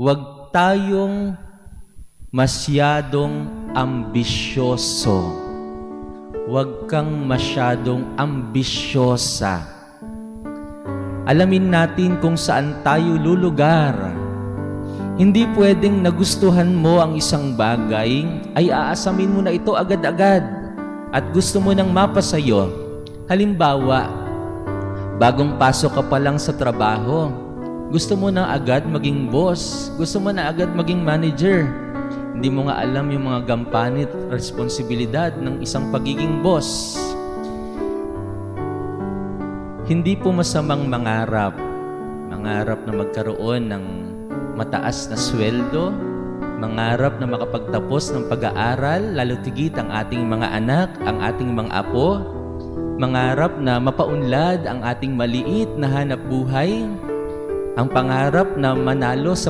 Huwag tayong masyadong ambisyoso. Huwag kang masyadong ambisyosa. Alamin natin kung saan tayo lulugar. Hindi pwedeng nagustuhan mo ang isang bagay, ay aasamin mo na ito agad-agad at gusto mo nang mapasayo. Halimbawa, bagong pasok ka pa lang sa trabaho, gusto mo na agad maging boss, gusto mo na agad maging manager. Hindi mo nga alam yung mga gampanit, responsibilidad ng isang pagiging boss. Hindi po masamang mangarap. Mangarap na magkaroon ng mataas na sweldo, mangarap na makapagtapos ng pag-aaral, lalo tigit ang ating mga anak, ang ating mga apo, mangarap na mapaunlad ang ating maliit na hanap buhay, ang pangarap na manalo sa